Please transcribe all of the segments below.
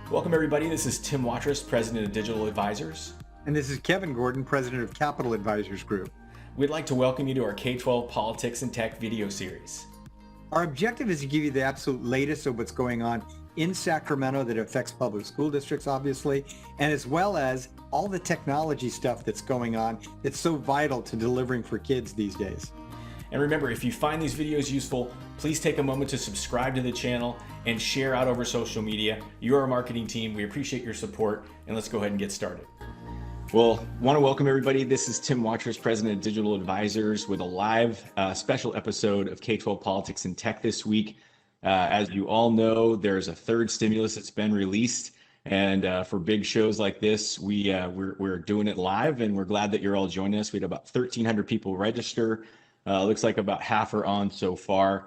Welcome everybody, this is Tim Watrous, President of Digital Advisors. And this is Kevin Gordon, President of Capital Advisors Group. We'd like to welcome you to our K-12 Politics and Tech video series. Our objective is to give you the absolute latest of what's going on in Sacramento that affects public school districts, obviously, and as well as all the technology stuff that's going on that's so vital to delivering for kids these days. And remember, if you find these videos useful, please take a moment to subscribe to the channel and share out over social media. You're our marketing team. We appreciate your support, and let's go ahead and get started. Well, want to welcome everybody. This is Tim Watrous, President of Digital Advisors, with a live special episode of K-12 Politics and Tech this week. As you all know, there's a third stimulus that's been released. And for big shows like this, we're doing it live, and we're glad that you're all joining us. We had about 1,300 people register. Looks like about half are on so far.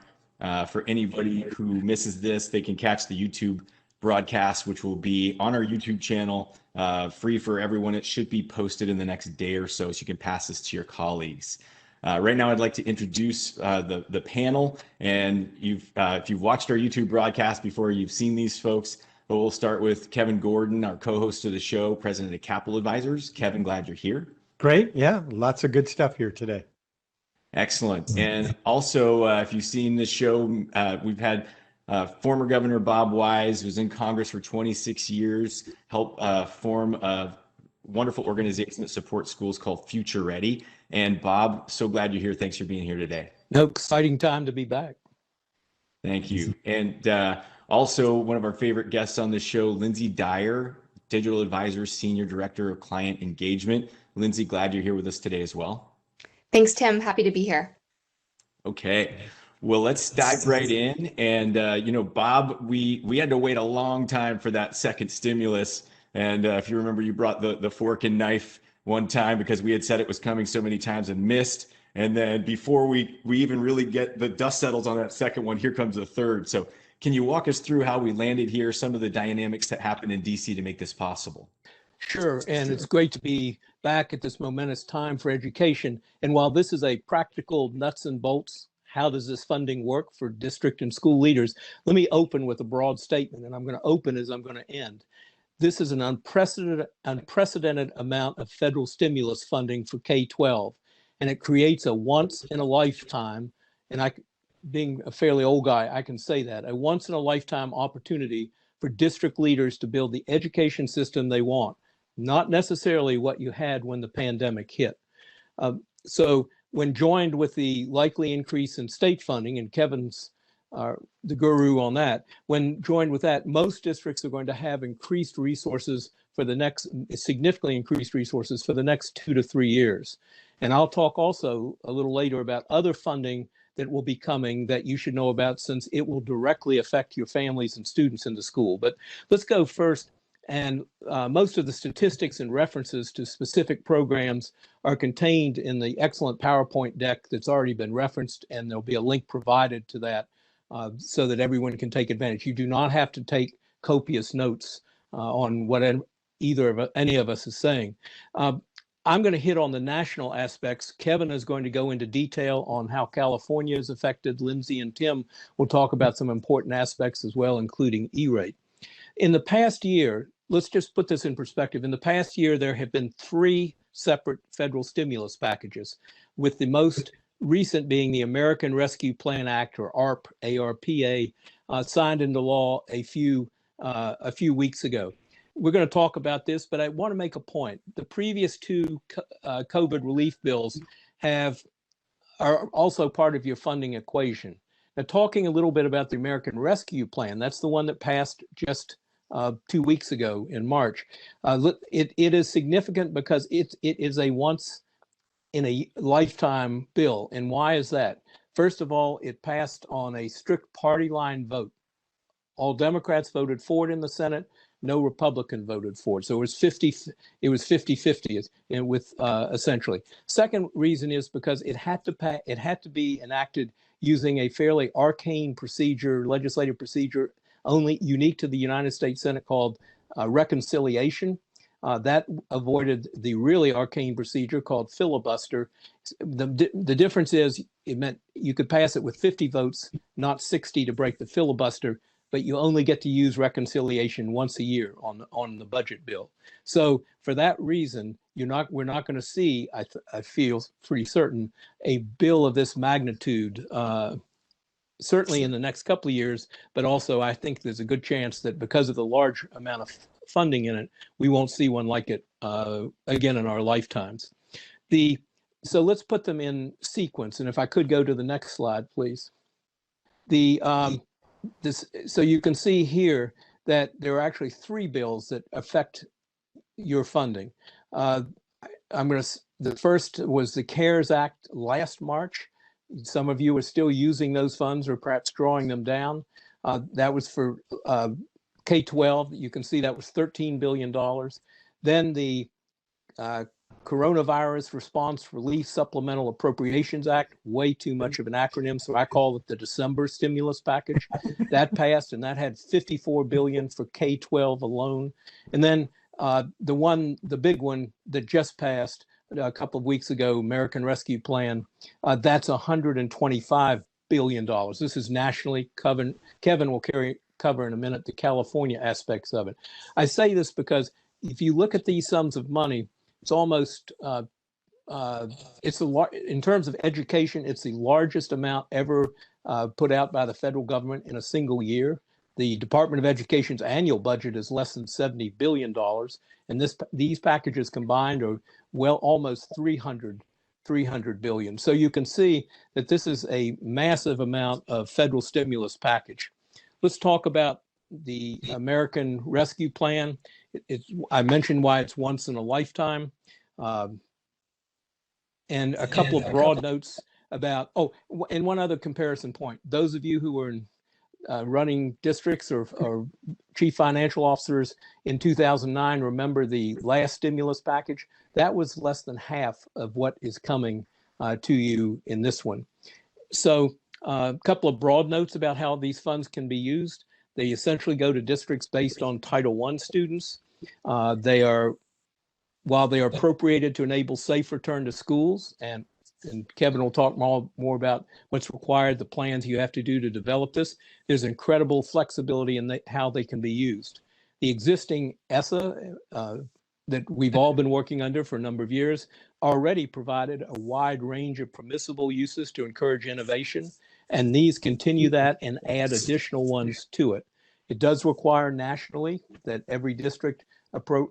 For anybody who misses this, they can catch the YouTube broadcast, which will be on our YouTube channel, free for everyone. It should be posted in the next day or so you can pass this to your colleagues. Right now, I'd like to introduce the panel. And if you've watched our YouTube broadcast before, you've seen these folks. But we'll start with Kevin Gordon, our co-host of the show, President of Capital Advisors. Kevin, glad you're here. Great. Yeah, lots of good stuff here today. Excellent. And also, if you've seen the show, we've had former Governor Bob Wise, who's in Congress for 26 years, help form a wonderful organization that supports schools called Future Ready. And Bob, so glad you're here. Thanks for being here today. No, exciting time to be back. Thank you. And also one of our favorite guests on the show, Lindsay Dyer, Digital Advisors, Senior Director of Client Engagement. Lindsay, glad you're here with us today as well. Thanks, Tim. Happy to be here. Okay. Well, let's dive right in. And, Bob, we had to wait a long time for that second stimulus. And if you remember, you brought the fork and knife one time because we had said it was coming so many times and missed. And then before we even really get the dust settles on that second one, here comes the third. So can you walk us through how we landed here, some of the dynamics that happened in DC to make this possible? Sure. And it's great to be back at this momentous time for education. And while this is a practical nuts and bolts, how does this funding work for district and school leaders? Let me open with a broad statement, and I'm going to open as I'm going to end. This is an unprecedented amount of federal stimulus funding for K-12, and it creates a once in a lifetime, and being a fairly old guy, I can say that, a once in a lifetime opportunity for district leaders to build the education system they want, not necessarily what you had when the pandemic hit. So when joined with the likely increase in state funding, and Kevin's the guru on that, when joined with that, most districts are going to have increased resources for the next, significantly increased resources for the next 2 to 3 years. And I'll talk also a little later about other funding that will be coming that you should know about, since it will directly affect your families and students in the school. But let's go first. And most of the statistics and references to specific programs are contained in the excellent PowerPoint deck that's already been referenced, and there'll be a link provided to that so that everyone can take advantage. You do not have to take copious notes on what any of us is saying. I'm going to hit on the national aspects. Kevin is going to go into detail on how California is affected. Lindsay and Tim will talk about some important aspects as well, including E-rate. In the past year, let's just put this in perspective. In the past year, there have been 3 separate federal stimulus packages, with the most recent being the American Rescue Plan Act, or ARP, ARPA, signed into law a few weeks ago. We're going to talk about this, but I want to make a point. The previous 2 COVID relief bills are also part of your funding equation. Now, talking a little bit about the American Rescue Plan, that's the one that passed just 2 weeks ago in March. It is significant because it is a once in a lifetime bill. And why is that? First of all, it passed on a strict party line vote. All Democrats voted for it in the Senate. No Republican voted for it. So it was 50-50 with essentially. Second reason is because it had to be enacted using a fairly arcane procedure, legislative procedure, only unique to the United States Senate, called reconciliation. That avoided the really arcane procedure called filibuster. The difference is it meant you could pass it with 50 votes, not 60, to break the filibuster. but you only get to use reconciliation once a year on the budget bill. So for that reason, we're not going to see, I feel pretty certain, a bill of this magnitude, certainly in the next couple of years, but also I think there's a good chance that because of the large amount of funding in it, we won't see one like it again in our lifetimes. So let's put them in sequence. And if I could go to the next slide, please. So you can see here that there are actually 3 bills that affect your funding. The first was the C.A.R.S. Act last March. Some of you are still using those funds or perhaps drawing them down. That was for K-12. You can see that was $13 billion. Then the Coronavirus Response Relief Supplemental Appropriations Act, way too much of an acronym, so I call it the December stimulus package. That passed, and that had $54 billion for K-12 alone. And then the big one that just passed a couple of weeks ago, American Rescue Plan, that's $125 billion. This is nationally. Kevin will cover in a minute the California aspects of it. I say this because if you look at these sums of money, it's almost, in terms of education, it's the largest amount ever put out by the federal government in a single year. The Department of Education's annual budget is less than $70 billion, and these packages combined are almost 300 billion. So you can see that this is a massive amount of federal stimulus package. Let's talk about the American Rescue Plan. I mentioned why it's once in a lifetime. And a couple of broad notes about, and one other comparison point. Those of you who are in running districts or chief financial officers in 2009, remember the last stimulus package? That was less than half of what is coming to you in this one. So a couple of broad notes about how these funds can be used. They essentially go to districts based on Title I students. While they are appropriated to enable safe return to schools, and Kevin will talk more about what's required, the plans you have to do to develop this, there's incredible flexibility in how they can be used. The existing ESSA that we've all been working under for a number of years already provided a wide range of permissible uses to encourage innovation, and these continue that and add additional ones to it. It does require nationally that every district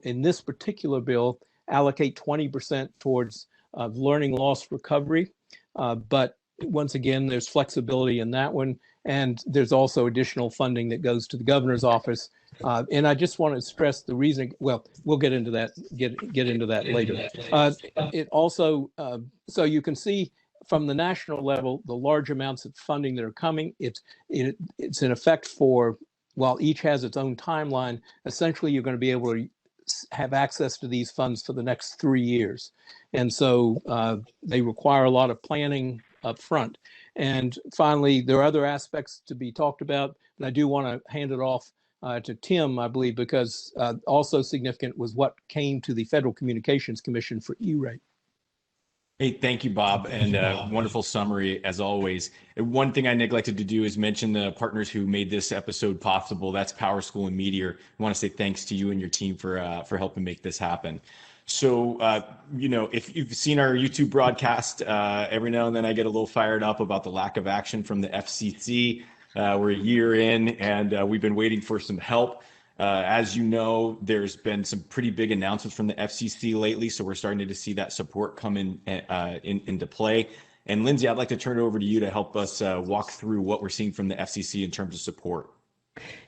in this particular bill allocate 20% towards learning loss recovery. But once again, there's flexibility in that one. And there's also additional funding that goes to the governor's office. And I just want to stress the reason, well, we'll get into that, get into that later. It also, so you can see from the national level, the large amounts of funding that are coming, it's in effect for, while each has its own timeline, essentially you're going to be able to have access to these funds for the next 3 years. And so they require a lot of planning up front. And finally, there are other aspects to be talked about, and I do want to hand it off to Tim, I believe, because also significant was what came to the Federal Communications Commission for E-rate. Hey, thank you, Bob, and wonderful summary as always. One thing I neglected to do is mention the partners who made this episode possible. That's PowerSchool and Meteor. I want to say thanks to you and your team for helping make this happen. So, if you've seen our YouTube broadcast, every now and then I get a little fired up about the lack of action from the FCC. We're a year in, and we've been waiting for some help. As you know, there's been some pretty big announcements from the FCC lately, so we're starting to see that support come into play. And Lindsay, I'd like to turn it over to you to help us walk through what we're seeing from the FCC in terms of support.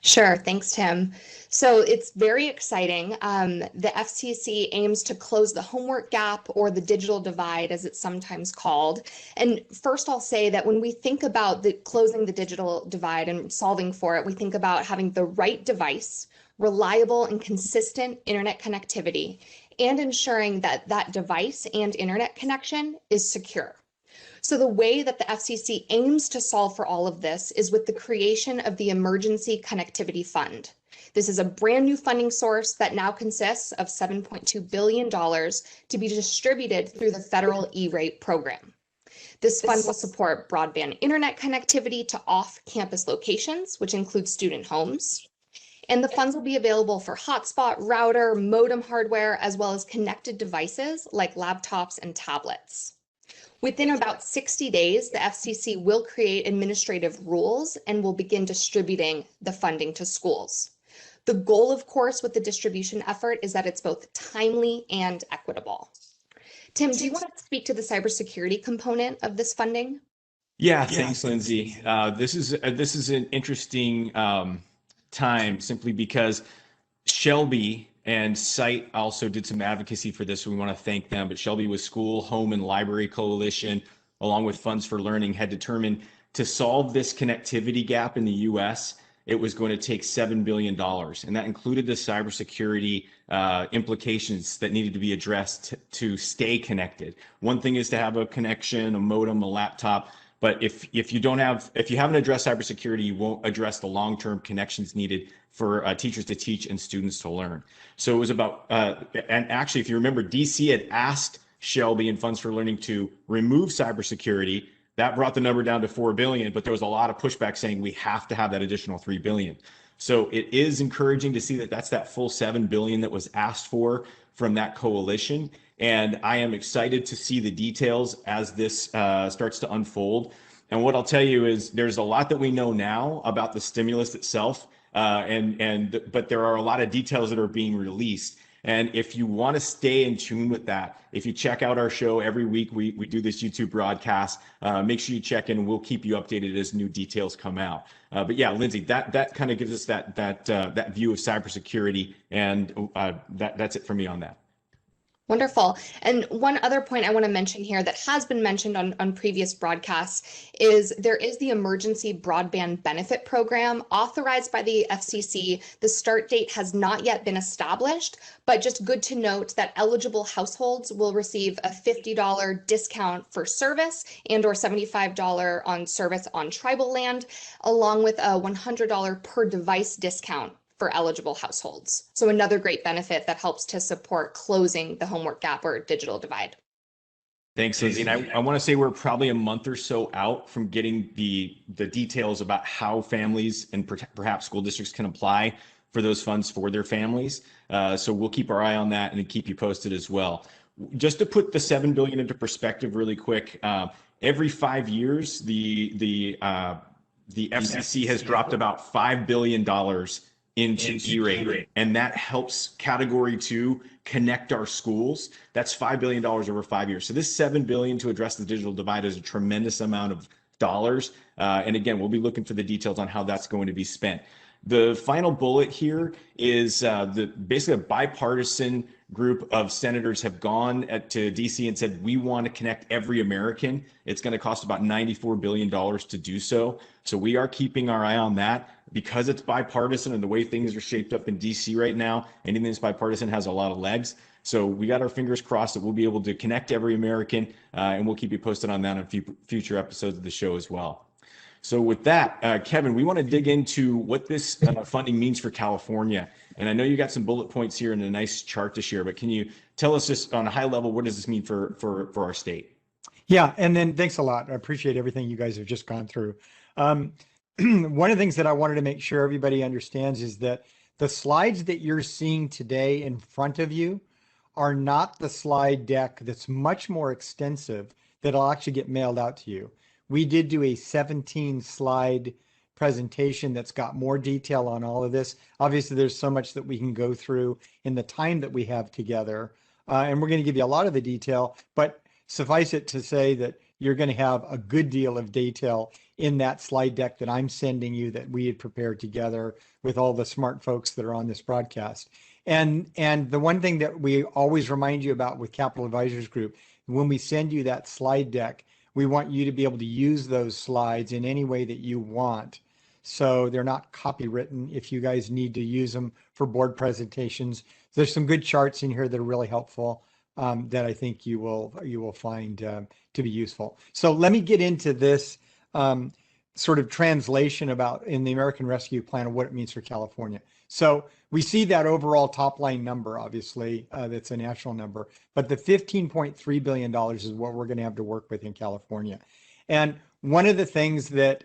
Sure. Thanks, Tim. So it's very exciting. The FCC aims to close the homework gap, or the digital divide, as it's sometimes called. And first, I'll say that when we think about closing the digital divide and solving for it, we think about having the right device, reliable and consistent internet connectivity, and ensuring that that device and internet connection is secure. So the way that the FCC aims to solve for all of this is with the creation of the Emergency Connectivity Fund. This is a brand new funding source that now consists of $7.2 billion to be distributed through the federal E-rate program. This fund will support broadband internet connectivity to off-campus locations, which include student homes. And the funds will be available for hotspot, router, modem hardware, as well as connected devices like laptops and tablets. Within about 60 days, the FCC will create administrative rules and will begin distributing the funding to schools. The goal, of course, with the distribution effort is that it's both timely and equitable. Tim, do you want to speak to the cybersecurity component of this funding? Yeah, thanks, Lindsay. This is an interesting time simply because Shelby and Site also did some advocacy for this. So we want to thank them. But Shelby with School, Home, and Library Coalition, along with Funds for Learning, had determined to solve this connectivity gap in the U.S., it was going to take $7 billion. And that included the cybersecurity implications that needed to be addressed to stay connected. One thing is to have a connection, a modem, a laptop. But if you haven't addressed cybersecurity, you won't address the long-term connections needed for teachers to teach and students to learn. So it was about, and actually, if you remember, DC had asked Shelby and Funds for Learning to remove cybersecurity. That brought the number down to 4 billion, but there was a lot of pushback saying we have to have that additional 3 billion. So it is encouraging to see that that's that full 7 billion that was asked for from that coalition. And I am excited to see the details as this starts to unfold. And what I'll tell you is there's a lot that we know now about the stimulus itself, but there are a lot of details that are being released. And if you want to stay in tune with that, if you check out our show every week, we do this YouTube broadcast. Make sure you check in. We'll keep you updated as new details come out. But yeah, Lindsay, that kind of gives us that view of cybersecurity, and that's it for me on that. Wonderful. And one other point I want to mention here that has been mentioned on previous broadcasts is there is the Emergency Broadband Benefit Program authorized by the FCC. The start date has not yet been established, but just good to note that eligible households will receive a $50 discount for service and or $75 on service on tribal land, along with a $100 per device discount for eligible households. So another great benefit that helps to support closing the homework gap or digital divide. Thanks, Lindsay. And I want to say we're probably a month or so out from getting the details about how families and perhaps school districts can apply for those funds for their families. So we'll keep our eye on that and keep you posted as well. Just to put the 7 billion into perspective really quick, every 5 years, the FCC has dropped about $5 billion into E-rate, and that helps Category 2 connect our schools. That's $5 billion over 5 years. So this $7 billion to address the digital divide is a tremendous amount of dollars. And again, we'll be looking for the details on how that's going to be spent. The final bullet here is basically a bipartisan group of senators have gone to DC and said, we want to connect every American. It's going to cost about $94 billion to do so. So we are keeping our eye on that because it's bipartisan and the way things are shaped up in DC right now. Anything that's bipartisan has a lot of legs. So we got our fingers crossed that we'll be able to connect every American, and we'll keep you posted on that in future episodes of the show as well. So with that, Kevin, we want to dig into what this funding means for California. And I know you got some bullet points here and a nice chart to share, but can you tell us just on a high level, what does this mean for our state? Yeah, and then thanks a lot. I appreciate everything you guys have just gone through. One of the things that I wanted to make sure everybody understands is that the slides that you're seeing today in front of you are not the slide deck that's much more extensive that'll actually get mailed out to you. We did do a 17 slide presentation that's got more detail on all of this. Obviously, there's so much that we can go through in the time that we have together. And we're going to give you a lot of the detail, but suffice it to say that you're going to have a good deal of detail in that slide deck that I'm sending you that we had prepared together with all the smart folks that are on this broadcast. And the one thing that we always remind you about with Capital Advisors Group, when we send you that slide deck, we want you to be able to use those slides in any way that you want. So they're not copywritten if you guys need to use them for board presentations. There's some good charts in here that are really helpful that I think you will find to be useful. So let me get into this. sort of translation about in the American Rescue Plan of what it means for California. So we see that overall top line number, obviously, that's a national number, but the $15.3 billion is what we're going to have to work with in California. And one of the things that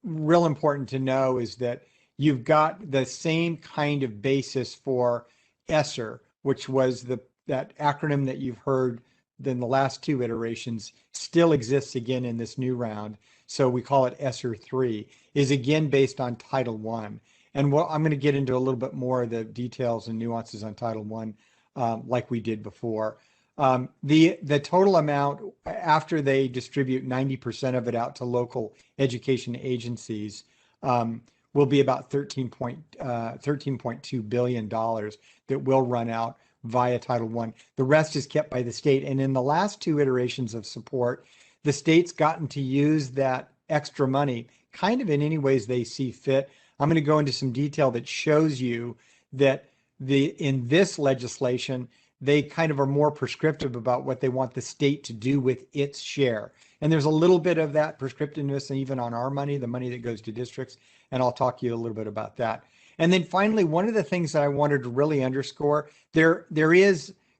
real important to know is that you've got the same kind of basis for ESSER, which was that acronym that you've heard in the last two iterations, still exists again in this new round. So we call it ESSER 3, is again based on Title I. And I'm going to get into a little bit more of the details and nuances on Title I, like we did before. The total amount after they distribute 90% of it out to local education agencies will be about $13.2 billion that will run out via Title I. The rest is kept by the state. And in the last two iterations of support, the state's gotten to use that extra money kind of in any ways they see fit. I'm going to go into some detail that shows you that in this legislation, they kind of are more prescriptive about what they want the state to do with its share. And there's a little bit of that prescriptiveness even on our money, the money that goes to districts. And I'll talk to you a little bit about that. And then finally, one of the things that I wanted to really underscore, there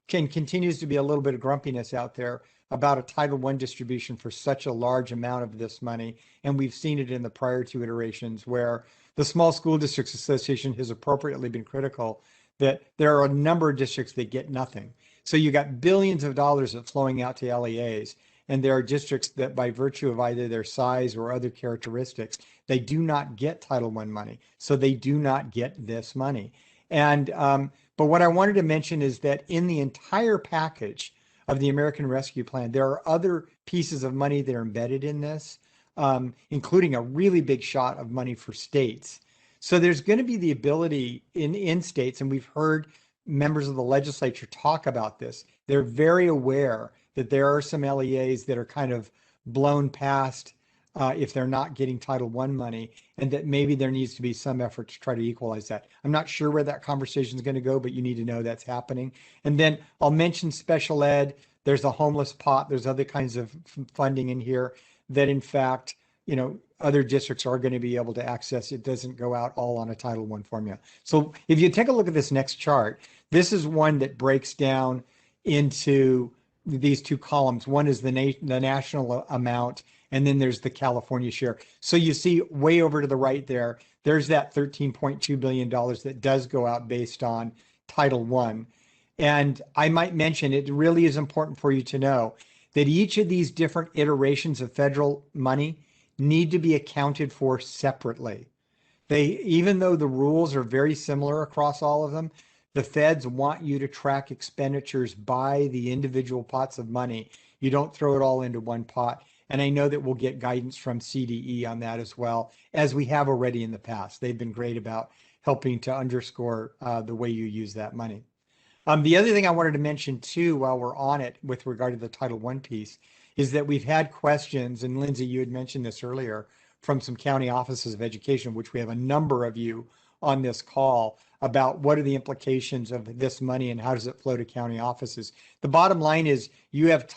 continues to be a little bit of grumpiness out there about a Title I distribution for such a large amount of this money. And we've seen it in the prior two iterations where the Small School Districts Association has appropriately been critical that there are a number of districts that get nothing. So you got billions of dollars that's flowing out to LEAs. And there are districts that by virtue of either their size or other characteristics, they do not get Title I money. So they do not get this money. And but what I wanted to mention is that in the entire package of the American Rescue Plan, there are other pieces of money that are embedded in this, including a really big shot of money for states. So there's going to be the ability in states, and we've heard members of the legislature talk about this. They're very aware that there are some LEAs that are kind of blown past if they're not getting Title I money, and that maybe there needs to be some effort to try to equalize that. I'm not sure where that conversation is going to go, but you need to know that's happening. And then I'll mention special ed. There's a homeless pot. There's other kinds of funding in here that, in fact, other districts are going to be able to access. It doesn't go out all on a Title I formula. So if you take a look at this next chart, this is one that breaks down into these two columns. One is the national amount, and then there's the California share. So you see way over to the right there, there's that $13.2 billion that does go out based on Title I. And I might mention, it really is important for you to know that each of these different iterations of federal money need to be accounted for separately. Even though the rules are very similar across all of them, the feds want you to track expenditures by the individual pots of money. You don't throw it all into one pot. And I know that we'll get guidance from CDE on that as well, as we have already in the past. They've been great about helping to underscore the way you use that money. The other thing I wanted to mention too, while we're on it with regard to the Title I piece, is that we've had questions, and Lindsay, you had mentioned this earlier, from some county offices of education, which we have a number of you on this call, about what are the implications of this money and how does it flow to county offices. The bottom line is you have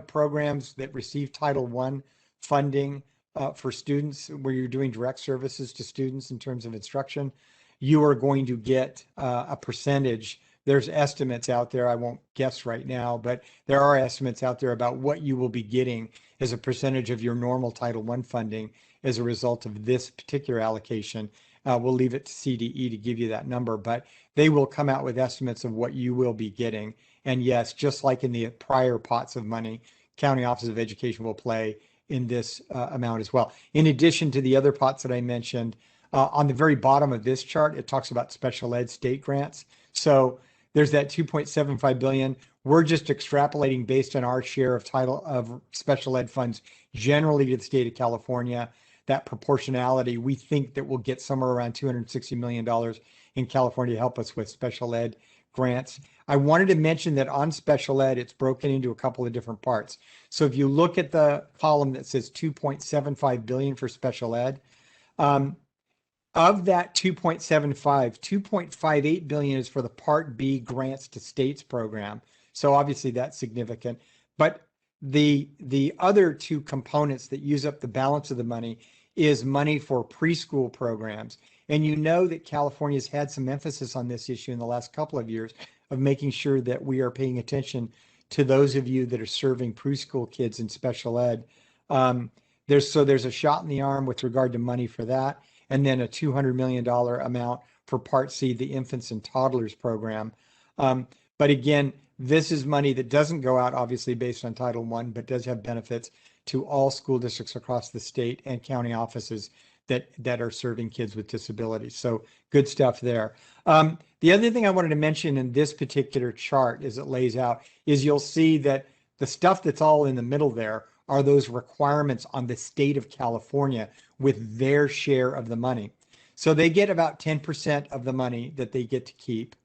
programs that receive Title I funding for students where you're doing direct services to students in terms of instruction. You are going to get a percentage. There's estimates out there. I won't guess right now, but there are estimates out there about what you will be getting as a percentage of your normal Title I funding as a result of this particular allocation. We'll leave it to CDE to give you that number, but they will come out with estimates of what you will be getting. And yes, just like in the prior pots of money, county offices of education will play in this amount as well. In addition to the other pots that I mentioned, on the very bottom of this chart, it talks about special ed state grants. So there's that 2.75 billion. We're just extrapolating based on our share of special ed funds generally to the state of California. That proportionality, we think that we'll get somewhere around $260 million in California to help us with special ed grants. I wanted to mention that on special ed, it's broken into a couple of different parts. So if you look at the column that says 2.75 billion for special ed, of that 2.58 billion is for the Part B grants to states program. So obviously that's significant. But the other two components that use up the balance of the money is money for preschool programs. And you know that California's had some emphasis on this issue in the last couple of years of making sure that we are paying attention to those of you that are serving preschool kids in special ed. There's a shot in the arm with regard to money for that, and then a $200 million amount for Part C, the infants and toddlers program. But again, this is money that doesn't go out obviously based on Title I, but does have benefits to all school districts across the state and county offices that are serving kids with disabilities. So good stuff there. The other thing I wanted to mention in this particular chart as it lays out is you'll see that the stuff that's all in the middle there are those requirements on the state of California with their share of the money. So they get about 10% of the money that they get to keep.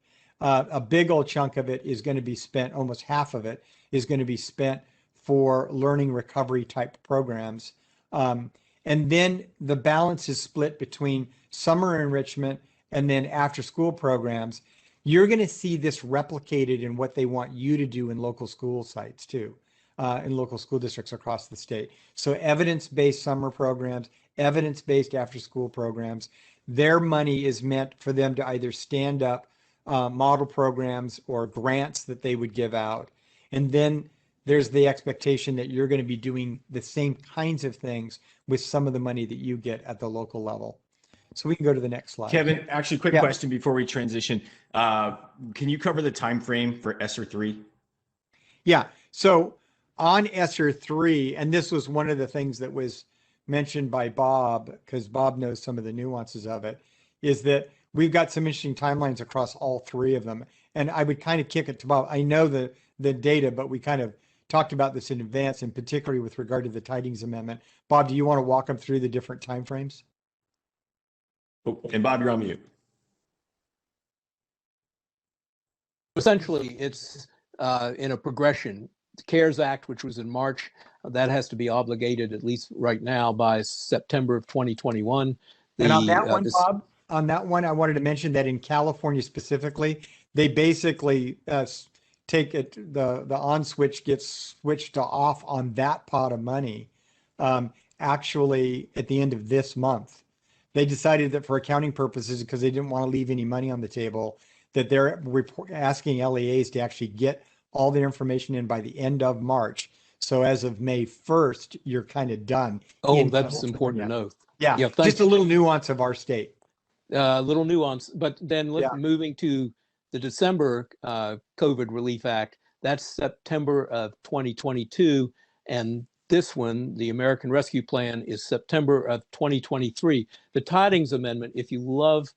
A big old chunk of it is going to be spent, almost half of it is going to be spent for learning recovery type programs. And then the balance is split between summer enrichment and then after school programs. You're going to see this replicated in what they want you to do in local school sites too, in local school districts across the state. So evidence-based summer programs, evidence-based after school programs, their money is meant for them to either stand up model programs or grants that they would give out. And then there's the expectation that you're going to be doing the same kinds of things with some of the money that you get at the local level. So we can go to the next slide. Kevin, actually, quick question before we transition. Can you cover the time frame for ESSER 3? Yeah. So on ESSER 3, and this was one of the things that was mentioned by Bob, because Bob knows some of the nuances of it, is that we've got some interesting timelines across all three of them. And I would kind of kick it to Bob. I know the data, but we kind of talked about this in advance, and particularly with regard to the Tidings Amendment. Bob, do you want to walk them through the different timeframes? Oh, and Bob, you're on mute. Essentially, it's in a progression. The C.A.R.S. Act, which was in March, that has to be obligated, at least right now, by September of 2021. And on that one, Bob, on that one, I wanted to mention that in California specifically, they basically take it, the on switch gets switched to off on that pot of money actually at the end of this month. They decided that for accounting purposes, because they didn't want to leave any money on the table, that they're asking LEAs to actually get all their information in by the end of March. So as of May 1st, you're kind of done. Oh, that's important to know. Yeah, just a little nuance of our state. Little nuance, but then moving to the December COVID Relief Act, that's September of 2022. And this one, the American Rescue Plan, is September of 2023. The Tidings Amendment, if you love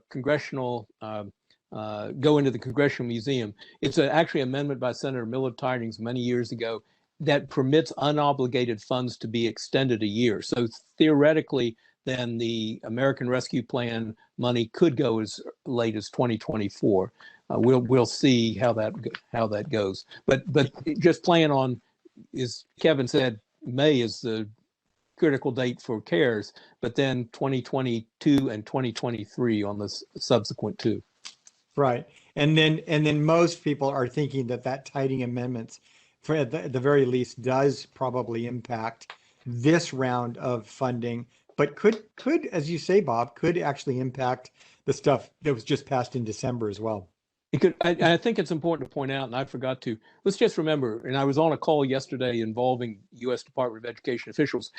congressional, go into the Congressional Museum, it's actually an amendment by Senator Millard Tidings many years ago that permits unobligated funds to be extended a year. So theoretically, then the American Rescue Plan money could go as late as 2024. We'll see how that goes. But just plan on, as Kevin said, May is the critical date for C.A.R.S., but then 2022 and 2023 on the subsequent two. Right, and then most people are thinking that Tidings amendments, for at the very least, does probably impact this round of funding, but could, as you say, Bob, could actually impact the stuff that was just passed in December as well. It could. I think it's important to point out, and I forgot to, let's just remember, and I was on a call yesterday involving U.S. Department of Education officials.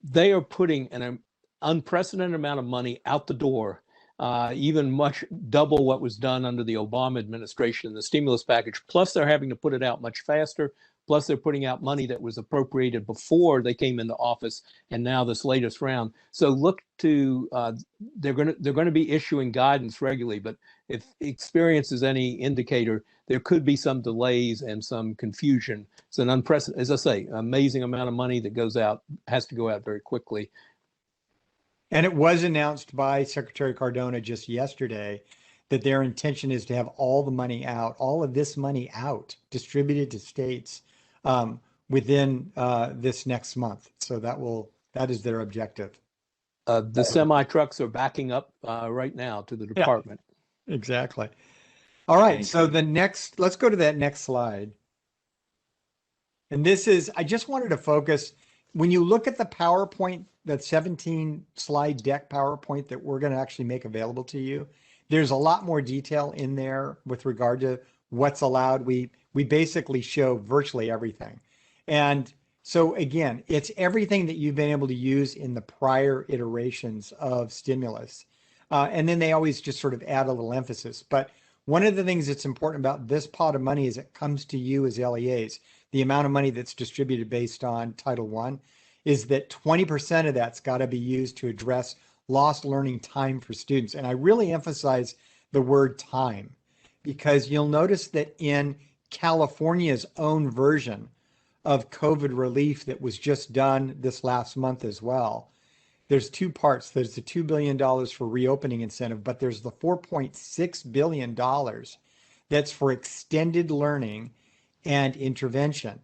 They are putting an unprecedented amount of money out the door, even much double what was done under the Obama administration, the stimulus package. Plus, they're having to put it out much faster. Plus, they're putting out money that was appropriated before they came into office, and now this latest round. So look to they're going to be issuing guidance regularly. But if experience is any indicator, there could be some delays and some confusion. It's an unprecedented, as I say, amazing amount of money that goes out, has to go out very quickly. And it was announced by Secretary Cardona just yesterday that their intention is to have all the money out, all of this money out, distributed to states within this next month. So that is their objective. The semi trucks are backing up right now to the department. Yeah, exactly. All right. So let's go to that next slide. And this is, I just wanted to focus when you look at the PowerPoint, that 17 slide deck PowerPoint that we're going to actually make available to you, there's a lot more detail in there with regard to what's allowed. We basically show virtually everything. And so again, it's everything that you've been able to use in the prior iterations of stimulus. And then they always just sort of add a little emphasis. But one of the things that's important about this pot of money is it comes to you as LEAs. The amount of money that's distributed based on Title I is that 20% of that's got to be used to address lost learning time for students. And I really emphasize the word time, because you'll notice that in California's own version of COVID relief that was just done this last month as well, there's two parts. There's the $2 billion for reopening incentive, but there's the $4.6 billion that's for extended learning and intervention.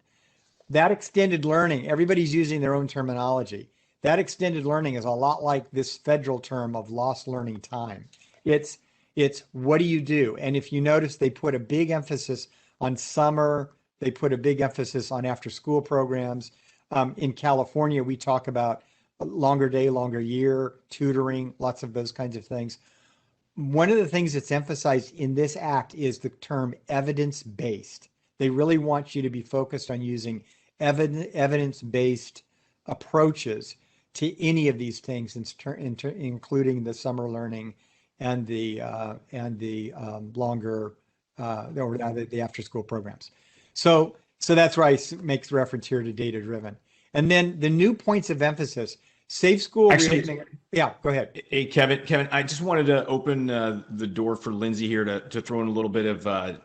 That extended learning, everybody's using their own terminology. That extended learning is a lot like this federal term of lost learning time. It's what do you do? And if you notice, they put a big emphasis on summer. They put a big emphasis on after school programs. In California, we talk about longer day, longer year, tutoring, lots of those kinds of things. One of the things that's emphasized in this act is the term evidence-based. They really want you to be focused on using evidence-based approaches to any of these things, including the summer learning and the longer or the after-school programs. So that's why I make reference here to data-driven. And then the new points of emphasis. Safe school. Actually, yeah, go ahead. Hey, Kevin, I just wanted to open the door for Lindsay here to throw in a little bit of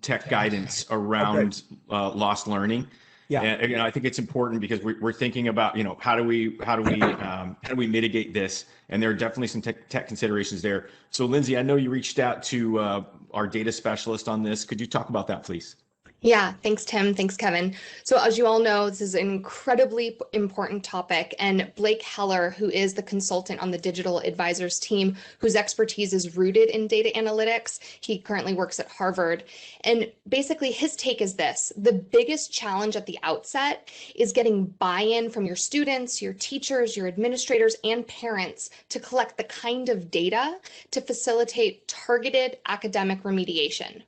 tech guidance around lost learning. Yeah. And again, I think it's important because we're thinking about, how do we mitigate this? And there are definitely some tech considerations there. So Lindsay, I know you reached out to our data specialist on this. Could you talk about that, please? Yeah, thanks, Tim. Thanks, Kevin. So as you all know, this is an incredibly important topic, and Blake Heller, who is the consultant on the digital advisors team, whose expertise is rooted in data analytics, he currently works at Harvard. And basically his take is this: the biggest challenge at the outset is getting buy-in from your students, your teachers, your administrators, and parents to collect the kind of data to facilitate targeted academic remediation.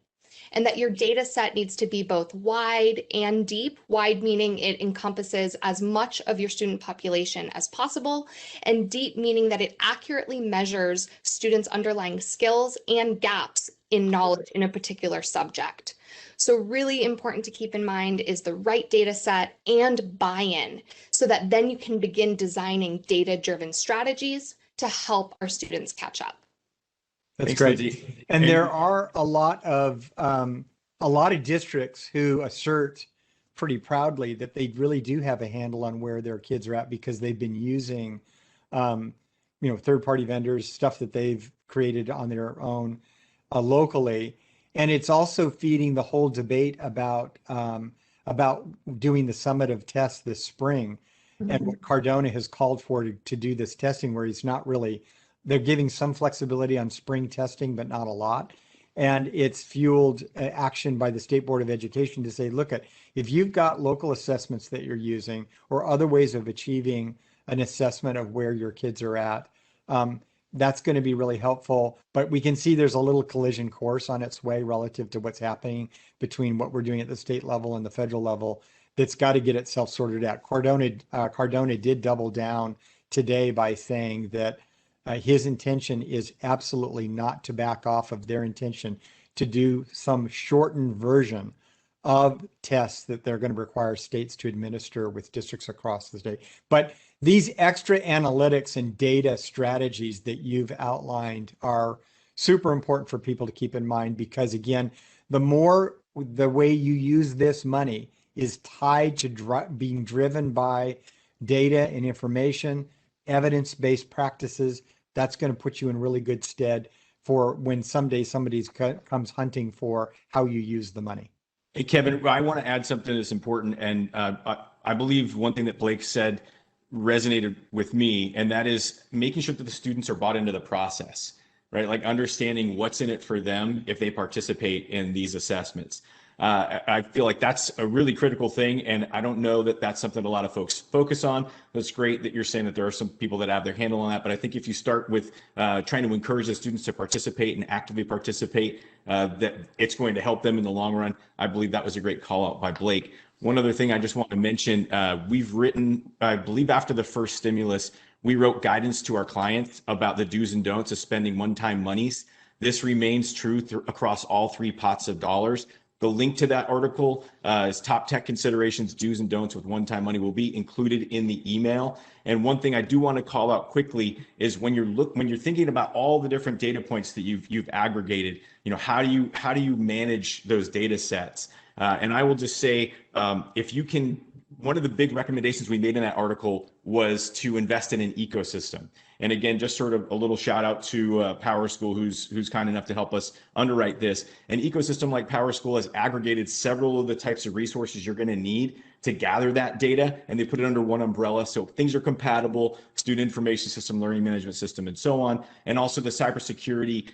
And that your data set needs to be both wide and deep. Wide meaning it encompasses as much of your student population as possible, and deep meaning that it accurately measures students' underlying skills and gaps in knowledge in a particular subject. So really important to keep in mind is the right data set and buy-in, so that then you can begin designing data-driven strategies to help our students catch up. That's Thanks, great. Lindsay. And there are a lot of districts who assert pretty proudly that they really do have a handle on where their kids are at, because they've been using, third-party vendors, stuff that they've created on their own locally. And it's also feeding the whole debate about doing the summit of tests this spring, and what Cardona has called for to do this testing, where he's not really. They're giving some flexibility on spring testing, but not a lot. And it's fueled action by the State Board of Education to say, look, if you've got local assessments that you're using or other ways of achieving an assessment of where your kids are at, that's going to be really helpful. But we can see there's a little collision course on its way relative to what's happening between what we're doing at the state level and the federal level. That's got to get itself sorted out. Cardona did double down today by saying that his intention is absolutely not to back off of their intention to do some shortened version of tests that they're going to require states to administer with districts across the state. But these extra analytics and data strategies that you've outlined are super important for people to keep in mind, because again, the way you use this money is tied to being driven by data and information, evidence-based practices. That's going to put you in really good stead for when someday somebody comes hunting for how you use the money. Hey, Kevin, I want to add something that's important. And I believe one thing that Blake said resonated with me, and that is making sure that the students are bought into the process, right? Like understanding what's in it for them if they participate in these assessments. I feel like that's a really critical thing, and I don't know that that's something a lot of folks focus on. It's great that you're saying that there are some people that have their handle on that, but I think if you start with trying to encourage the students to participate and actively participate, that it's going to help them in the long run. I believe that was a great call out by Blake. One other thing I just want to mention, we've written, I believe after the first stimulus, we wrote guidance to our clients about the do's and don'ts of spending one-time monies. This remains true across all three pots of dollars. The link to that article is top tech considerations, do's and don'ts with one-time money will be included in the email. And one thing I do want to call out quickly is when you're thinking about all the different data points that you've aggregated, how do you manage those data sets? And I will just say, if you can, one of the big recommendations we made in that article was to invest in an ecosystem. And again, just sort of a little shout out to PowerSchool, who's kind enough to help us underwrite this. An ecosystem like PowerSchool has aggregated several of the types of resources you're going to need to gather that data, and they put it under one umbrella. So things are compatible, student information system, learning management system, and so on. And also the cybersecurity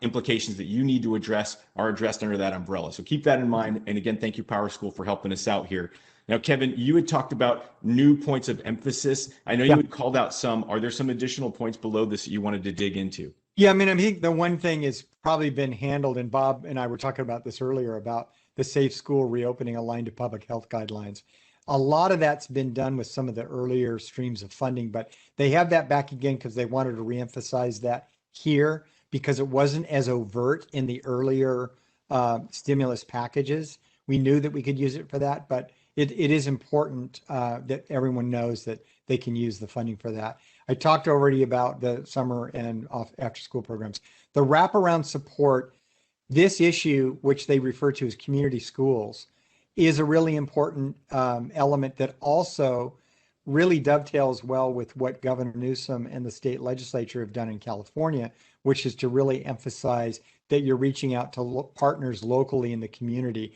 implications that you need to address are addressed under that umbrella. So keep that in mind. And again, thank you, PowerSchool, for helping us out here. Now, Kevin, you had talked about new points of emphasis. I know you had called out some. Are there some additional points below this that you wanted to dig into? Yeah, I think the one thing has probably been handled, and Bob and I were talking about this earlier about the safe school reopening aligned to public health guidelines. A lot of that's been done with some of the earlier streams of funding, but they have that back again because they wanted to reemphasize that here because it wasn't as overt in the earlier stimulus packages. We knew that we could use it for that, but it is important that everyone knows that they can use the funding for that. I talked already about the summer and after school programs. The wraparound support, this issue, which they refer to as community schools, is a really important element that also really dovetails well with what Governor Newsom and the state legislature have done in California, which is to really emphasize that you're reaching out to partners locally in the community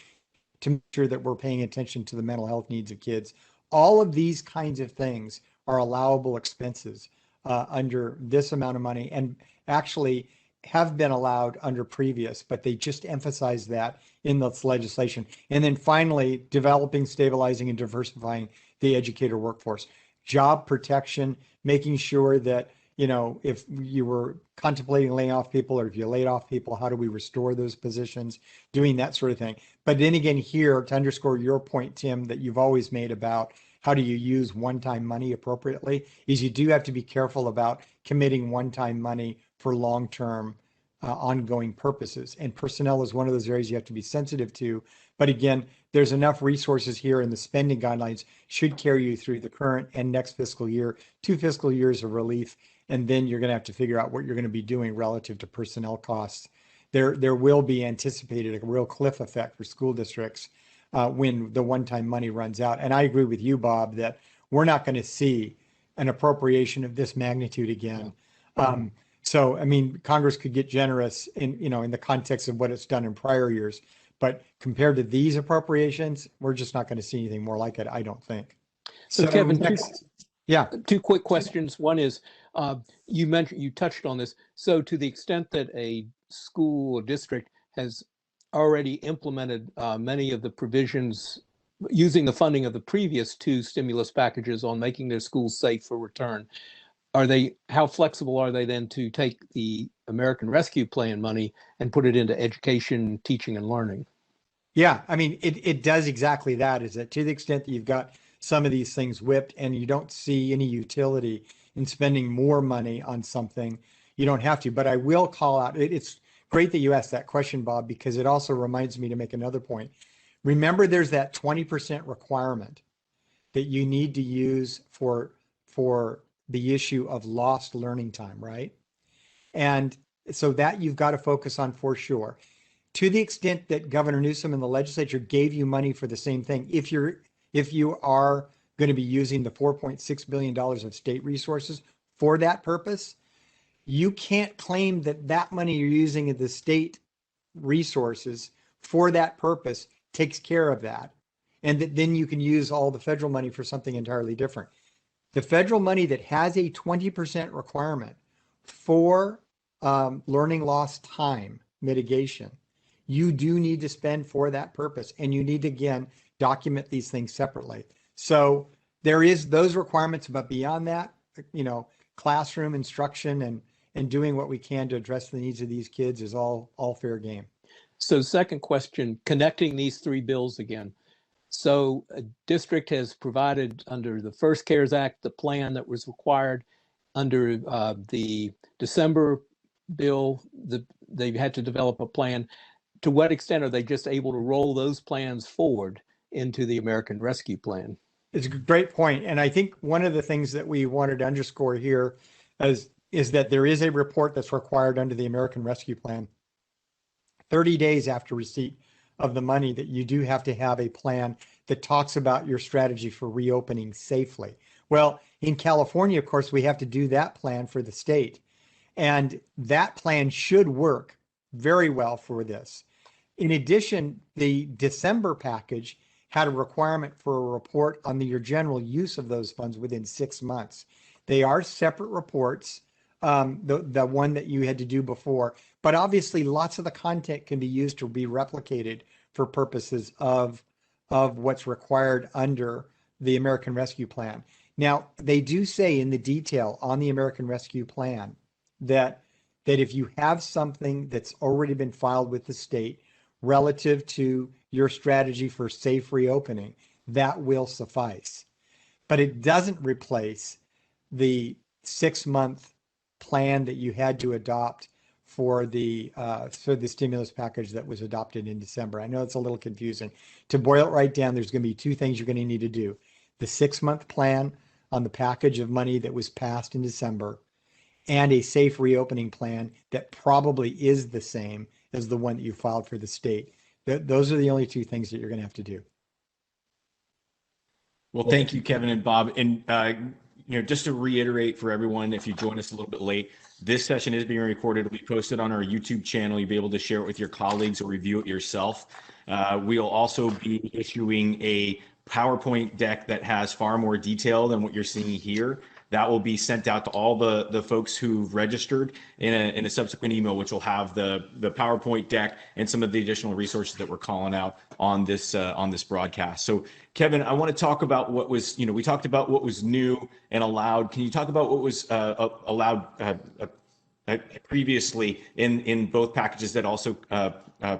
to make sure that we're paying attention to the mental health needs of kids. All of these kinds of things are allowable expenses under this amount of money and actually have been allowed under previous, but they just emphasize that in this legislation. And then finally, developing, stabilizing, and diversifying the educator workforce. Job protection, making sure that, if you were contemplating laying off people or if you laid off people, how do we restore those positions, doing that sort of thing. But then again here, to underscore your point, Tim, that you've always made about how do you use one-time money appropriately, is you do have to be careful about committing one-time money for long-term ongoing purposes. And personnel is one of those areas you have to be sensitive to. But again, there's enough resources here and the spending guidelines should carry you through the current and next fiscal year, 2 fiscal years of relief. And then you're going to have to figure out what you're going to be doing relative to personnel costs. There will be anticipated a real cliff effect for school districts when the one-time money runs out. And I agree with you, Bob, that we're not going to see an appropriation of this magnitude again. So, Congress could get generous in the context of what it's done in prior years, but compared to these appropriations, we're just not going to see anything more like it, I don't think. So Kevin, two quick questions. One is, you touched on this. So to the extent that a school or district has already implemented many of the provisions using the funding of the previous 2 stimulus packages on making their schools safe for return, how flexible are they then to take the American Rescue Plan money and put it into education, teaching, and learning? Yeah, it does exactly that, is that to the extent that you've got some of these things whipped and you don't see any utility in spending more money on something, you don't have to. But I will call out, it's great that you asked that question, Bob, because it also reminds me to make another point. Remember, there's that 20% requirement that you need to use for the issue of lost learning time, right? And so that you've got to focus on for sure. To the extent that Governor Newsom and the legislature gave you money for the same thing, if you are going to be using the $4.6 billion of state resources for that purpose, you can't claim that that money you're using in the state resources for that purpose takes care of that. And that then you can use all the federal money for something entirely different. The federal money that has a 20% requirement for learning loss time mitigation you do need to spend for that purpose. And you need to, again, document these things separately. So there is those requirements, but beyond that, classroom instruction and doing what we can to address the needs of these kids is all fair game. So second question, connecting these three bills again. So a district has provided under the first CARES Act, the plan that was required under the December bill, they had to develop a plan. To what extent are they just able to roll those plans forward into the American Rescue Plan? It's a great point. And I think one of the things that we wanted to underscore here is that there is a report that's required under the American Rescue Plan 30 days after receipt of the money, that you do have to have a plan that talks about your strategy for reopening safely. Well, in California, of course, we have to do that plan for the state. And that plan should work very well for this. In addition, the December package had a requirement for a report on your general use of those funds within 6 months. They are separate reports, the one that you had to do before, but obviously lots of the content can be used to be replicated for purposes of what's required under the American Rescue Plan. Now, they do say in the detail on the American Rescue Plan that if you have something that's already been filed with the state relative to your strategy for safe reopening, that will suffice. But it doesn't replace the 6-month plan that you had to adopt for the stimulus package that was adopted in December. I know it's a little confusing. To boil it right down, there's going to be two things you're going to need to do: the 6-month plan on the package of money that was passed in December, and a safe reopening plan that probably is the same as the one that you filed for the state. Those are the only two things that you're going to have to do. Well, thank you, Kevin and Bob. And just to reiterate for everyone, if you join us a little bit late, this session is being recorded. It'll be posted on our YouTube channel. You'll be able to share it with your colleagues or review it yourself. We'll also be issuing a PowerPoint deck that has far more detail than what you're seeing here. That will be sent out to all the folks who've registered in a subsequent email, which will have the PowerPoint deck and some of the additional resources that we're calling out on this broadcast. So, Kevin, I want to talk about what was, we talked about what was new and allowed. Can you talk about what was allowed previously in both packages that also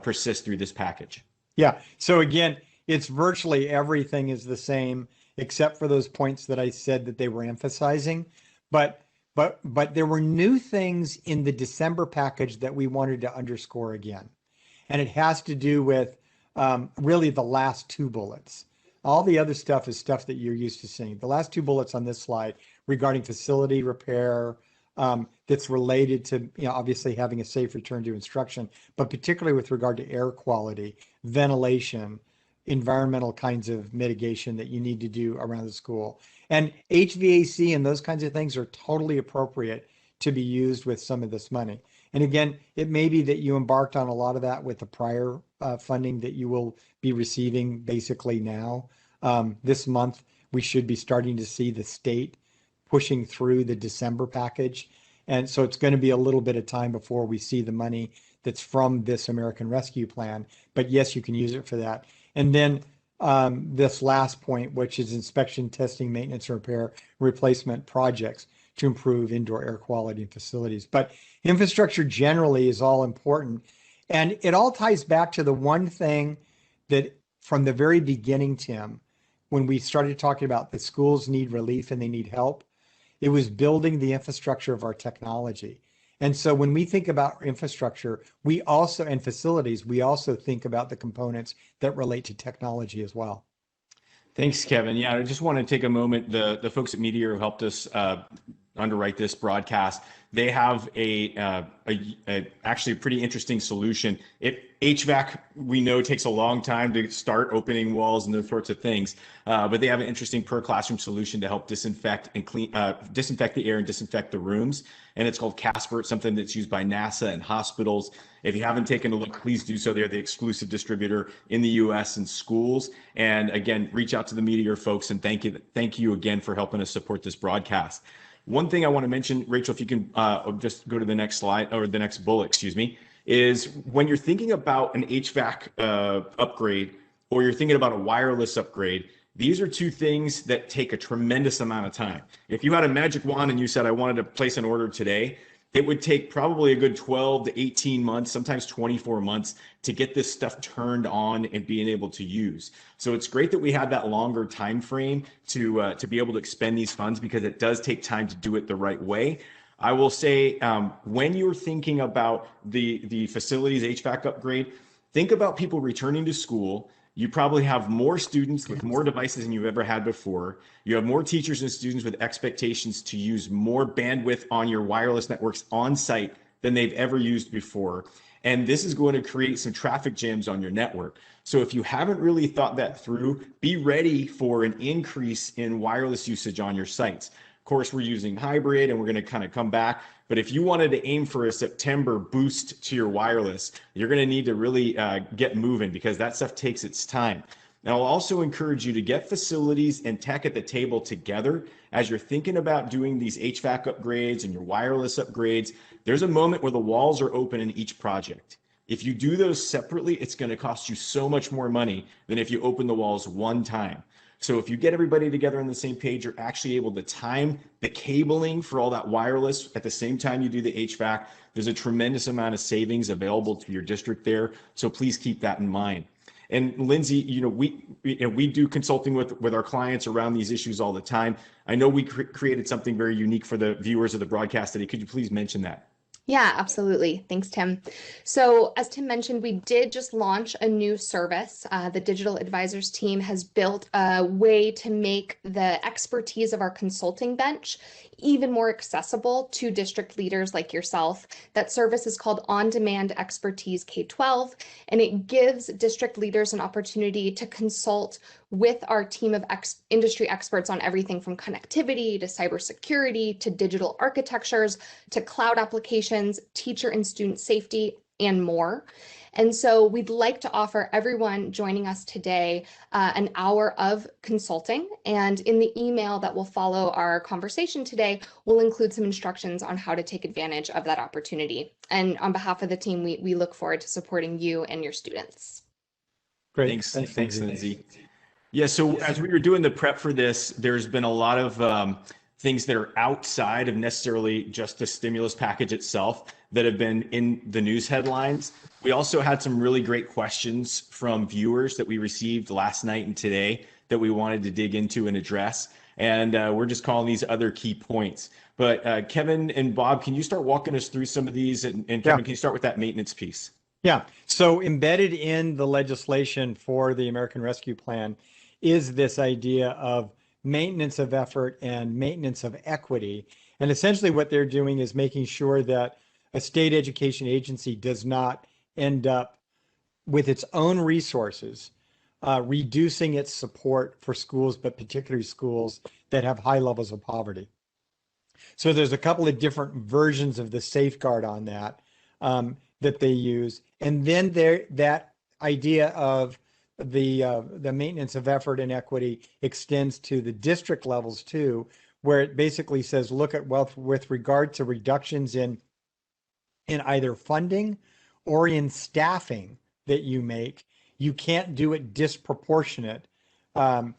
persist through this package? Yeah. So again, it's virtually everything is the same, except for those points that I said that they were emphasizing. But there were new things in the December package that we wanted to underscore again. And it has to do with really the last two bullets. All the other stuff is stuff that you're used to seeing. The last two bullets on this slide regarding facility repair, that's related to, obviously having a safe return to instruction, but particularly with regard to air quality, ventilation, environmental kinds of mitigation that you need to do around the school. And HVAC and those kinds of things are totally appropriate to be used with some of this money. And again, it may be that you embarked on a lot of that with the prior funding that you will be receiving basically now. This month, we should be starting to see the state pushing through the December package. And so it's going to be a little bit of time before we see the money that's from this American Rescue Plan. But yes, you can use it for that. And then this last point, which is inspection, testing, maintenance, repair, replacement projects to improve indoor air quality in facilities. But infrastructure generally is all important. And it all ties back to the one thing that from the very beginning, Tim, when we started talking about the schools need relief and they need help, it was building the infrastructure of our technology. And so when we think about infrastructure, we also, and facilities, we also think about the components that relate to technology as well. Thanks, Kevin. Yeah, I just want to take a moment. The folks at Meteor who helped us underwrite this broadcast, they have actually a pretty interesting solution. HVAC, we know, takes a long time to start opening walls and those sorts of things, but they have an interesting per classroom solution to help disinfect and disinfect the air and disinfect the rooms. And it's called C.A.S.P.R. It's something that's used by NASA and hospitals. If you haven't taken a look, please do so. They're the exclusive distributor in the U.S. and schools. And again, reach out to the Meteor folks and thank you again for helping us support this broadcast. One thing I want to mention, Rachel, if you can just go to the next slide or the next bullet, excuse me, is when you're thinking about an HVAC upgrade, or you're thinking about a wireless upgrade, these are two things that take a tremendous amount of time. If you had a magic wand and you said, I wanted to place an order today, it would take probably a good 12 to 18 months, sometimes 24 months to get this stuff turned on and being able to use. So it's great that we have that longer time frame to be able to expend these funds, because it does take time to do it the right way. I will say, when you're thinking about the facilities HVAC upgrade, think about people returning to school. You probably have more students with more devices than you've ever had before. You have more teachers and students with expectations to use more bandwidth on your wireless networks on site than they've ever used before. And this is going to create some traffic jams on your network. So if you haven't really thought that through, be ready for an increase in wireless usage on your sites. Of course, we're using hybrid and we're going to kind of come back. But if you wanted to aim for a September boost to your wireless, you're going to need to really get moving, because that stuff takes its time. And I'll also encourage you to get facilities and tech at the table together as you're thinking about doing these HVAC upgrades and your wireless upgrades. There's a moment where the walls are open in each project. If you do those separately, it's going to cost you so much more money than if you open the walls one time. So if you get everybody together on the same page, you're actually able to time the cabling for all that wireless at the same time you do the HVAC. There's a tremendous amount of savings available to your district there. So please keep that in mind. And Lindsay, we do consulting with our clients around these issues all the time. I know we created something very unique for the viewers of the broadcast today. Could you please mention that? Yeah, absolutely. Thanks, Tim. So as Tim mentioned, we did just launch a new service. The Digital Advisors team has built a way to make the expertise of our consulting bench even more accessible to district leaders like yourself. That service is called On-Demand Expertise K-12, and it gives district leaders an opportunity to consult with our team of industry experts on everything from connectivity to cybersecurity to digital architectures to cloud applications, teacher and student safety, and more. And so we'd like to offer everyone joining us today an hour of consulting. And in the email that will follow our conversation today, we'll include some instructions on how to take advantage of that opportunity. And on behalf of the team, we look forward to supporting you and your students. Great. Thanks, Lindsay. Yeah, so as we were doing the prep for this, there's been a lot of things that are outside of necessarily just the stimulus package itself that have been in the news headlines. We also had some really great questions from viewers that we received last night and today that we wanted to dig into and address. And we're just calling these other key points. But Kevin and Bob, can you start walking us through some of these? And Kevin, can you start with that maintenance piece? Yeah. So embedded in the legislation for the American Rescue Plan is this idea of maintenance of effort and maintenance of equity. And essentially what they're doing is making sure that a state education agency does not end up with its own resources, reducing its support for schools, but particularly schools that have high levels of poverty. So there's a couple of different versions of the safeguard on that that they use. And then that idea of the maintenance of effort and equity extends to the district levels too, where it basically says, look at with regard to reductions in either funding or in staffing that you make, you can't do it disproportionate. And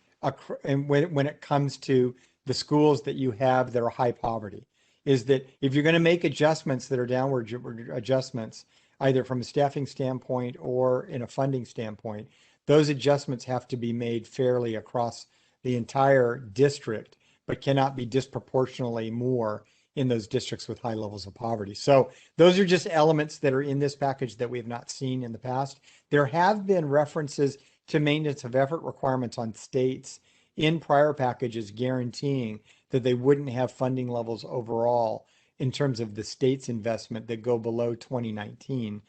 when it comes to the schools that you have that are high poverty, is that if you're going to make adjustments that are downward adjustments, either from a staffing standpoint or in a funding standpoint, those adjustments have to be made fairly across the entire district, but cannot be disproportionately more in those districts with high levels of poverty. So those are just elements that are in this package that we have not seen in the past. There have been references to maintenance of effort requirements on states in prior packages guaranteeing that they wouldn't have funding levels overall in terms of the state's investment that go below 2019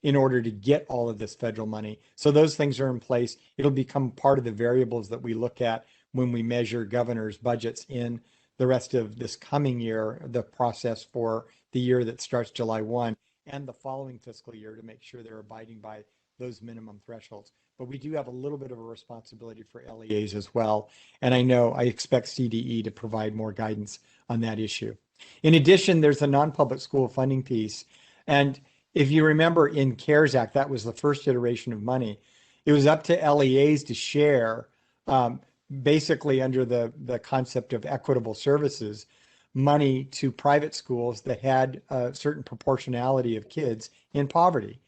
in order to get all of this federal money. So those things are in place. It'll become part of the variables that we look at when we measure governors' budgets in the rest of this coming year, the process for the year that starts July 1 and the following fiscal year to make sure they're abiding by those minimum thresholds. But we do have a little bit of a responsibility for LEAs as well. And I expect CDE to provide more guidance on that issue. In addition, there's a non-public school funding piece. And if you remember in CARES Act, that was the first iteration of money. It was up to LEAs to share, basically under the concept of equitable services, money to private schools that had a certain proportionality of kids in poverty.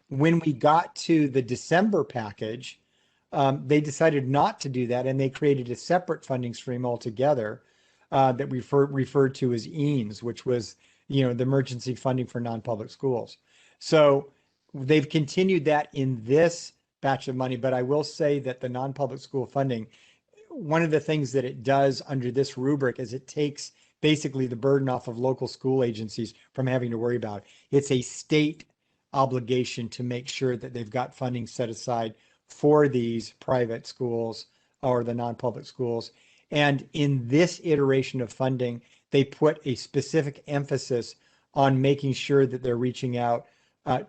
When we got to the December package, they decided not to do that, and they created a separate funding stream altogether that we referred to as EAMS, which was, the emergency funding for non-public schools. So they've continued that in this batch of money, but I will say that the non-public school funding, one of the things that it does under this rubric is it takes basically the burden off of local school agencies from having to worry about it. It's a state obligation to make sure that they've got funding set aside for these private schools or the non-public schools. And in this iteration of funding, they put a specific emphasis on making sure that they're reaching out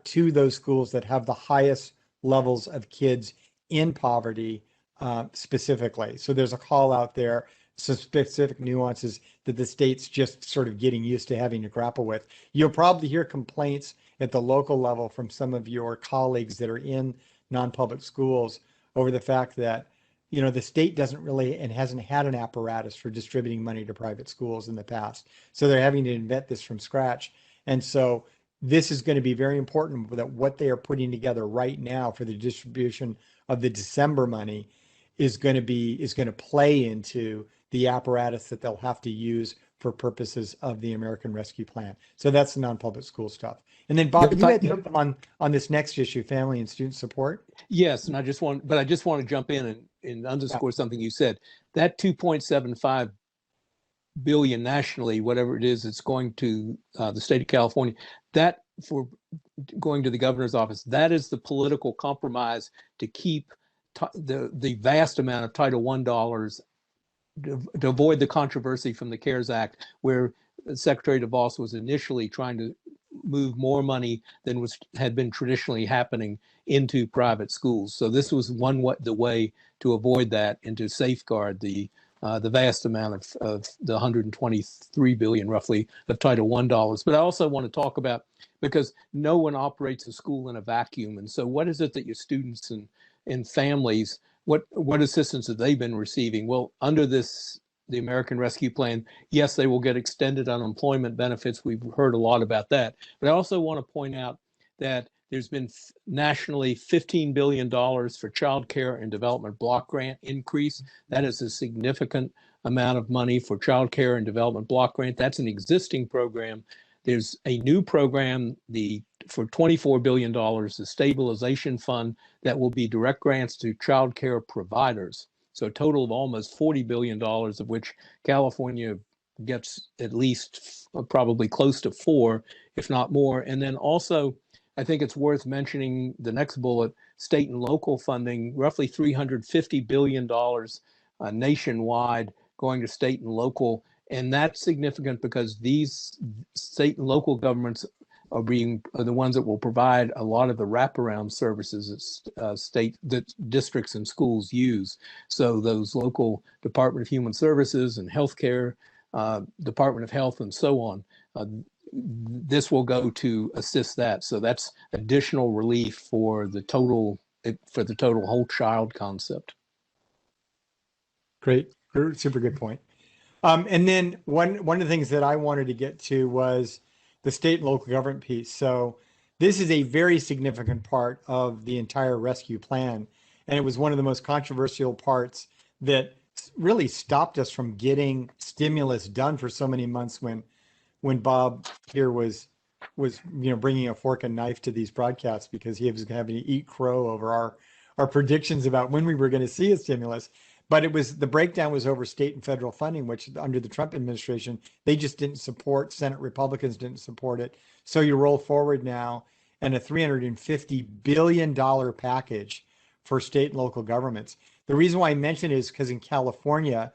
to those schools that have the highest levels of kids in poverty specifically. So there's a call out there, some specific nuances that the state's just sort of getting used to having to grapple with. You'll probably hear complaints at the local level from some of your colleagues that are in non-public schools over the fact that the state doesn't really and hasn't had an apparatus for distributing money to private schools in the past. So they're having to invent this from scratch. And so this is going to be very important that what they are putting together right now for the distribution of the December money is going to play into the apparatus that they'll have to use for purposes of the American Rescue Plan. So that's the non-public school stuff. And then Bob, you had something on this next issue, family and student support. Yes, and I just want to jump in and underscore something you said. That 2.75 billion nationally, whatever it is, it's going to the state of California. That for going to the governor's office, that is the political compromise to keep the vast amount of Title I dollars to avoid the controversy from the CARES Act, where Secretary DeVos was initially trying to move more money than had been traditionally happening into private schools. So this was the way to avoid that and to safeguard the vast amount of the 123 billion roughly of Title I dollars. But I also want to talk about, because no one operates a school in a vacuum. And so what is it that your students and families, what assistance have they been receiving? Well, under the American Rescue Plan, yes, they will get extended unemployment benefits. We've heard a lot about that. But I also want to point out that there's been nationally $15 billion for child care and development block grant increase. That is a significant amount of money for child care and development block grant. That's an existing program. There's a new program, for $24 billion, the stabilization fund, that will be direct grants to child care providers. So a total of almost $40 billion, of which California gets at least probably close to 4, if not more. And then also, I think it's worth mentioning the next bullet, state and local funding, roughly $350 billion nationwide going to state and local. And that's significant because these state and local governments are the ones that will provide a lot of the wraparound services that districts and schools use. So those local Department of Human Services and Healthcare, Department of Health, and so on, this will go to assist that. So that's additional relief for the total whole child concept. Great, super good point. And then one of the things that I wanted to get to was the state and local government piece. So this is a very significant part of the entire rescue plan. And it was one of the most controversial parts that really stopped us from getting stimulus done for so many months when Bob here was bringing a fork and knife to these broadcasts because he was having to eat crow over our predictions about when we were going to see a stimulus. But the breakdown was over state and federal funding, which under the Trump administration, they just didn't support. Senate Republicans didn't support it. So you roll forward now and a $350 billion package for state and local governments. The reason why I mention it is because in California,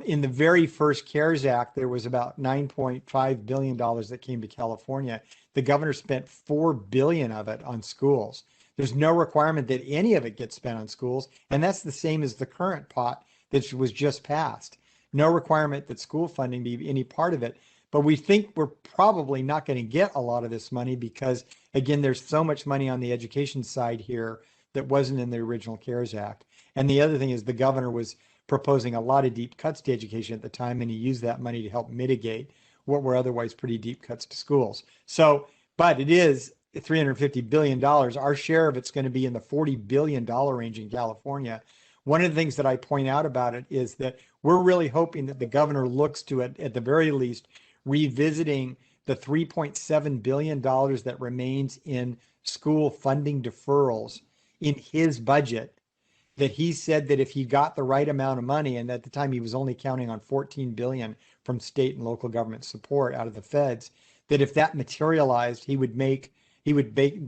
in the very first CARES Act, there was about $9.5 billion that came to California. The governor spent $4 billion of it on schools. There's no requirement that any of it gets spent on schools. And that's the same as the current pot that was just passed. No requirement that school funding be any part of it. but we think we're probably not going to get a lot of this money because, again, there's so much money on the education side here that wasn't in the original CARES Act. And the other thing is the governor was proposing a lot of deep cuts to education at the time, and he used that money to help mitigate what were otherwise pretty deep cuts to schools. So, but it is $350 billion. Our share of it's going to be in the $40 billion range in California. One of the things that I point out about it is that we're really hoping that the governor looks to it, at the very least, revisiting the $3.7 billion that remains in school funding deferrals in his budget, that he said that if he got the right amount of money, and at the time he was only counting on 14 billion from state and local government support out of the feds, that if that materialized, he would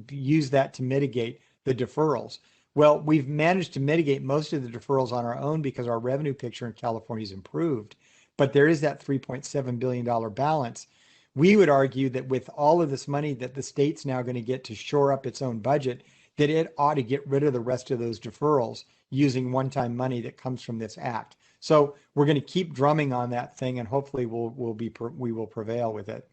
use that to mitigate the deferrals. Well, we've managed to mitigate most of the deferrals on our own because our revenue picture in California has improved, but there is that $3.7 billion balance. We would argue that with all of this money that the state's now going to get to shore up its own budget, that it ought to get rid of the rest of those deferrals using one-time money that comes from this act. So we're going to keep drumming on that thing, and hopefully we will prevail with it.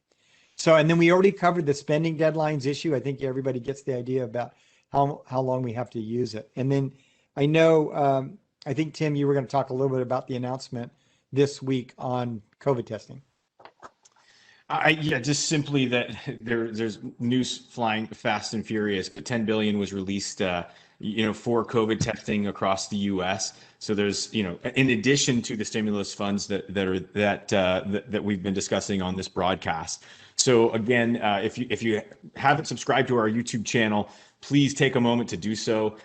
So, and then we already covered the spending deadlines issue. I think everybody gets the idea about how long we have to use it. And then I know, I think, Tim, you were going to talk a little bit about the announcement this week on COVID testing. Yeah, just simply that there's news flying fast and furious, but 10 billion was released, for COVID testing across the U.S. So there's, in addition to the stimulus funds that we've been discussing on this broadcast. So again, if you haven't subscribed to our YouTube channel, please take a moment to do so.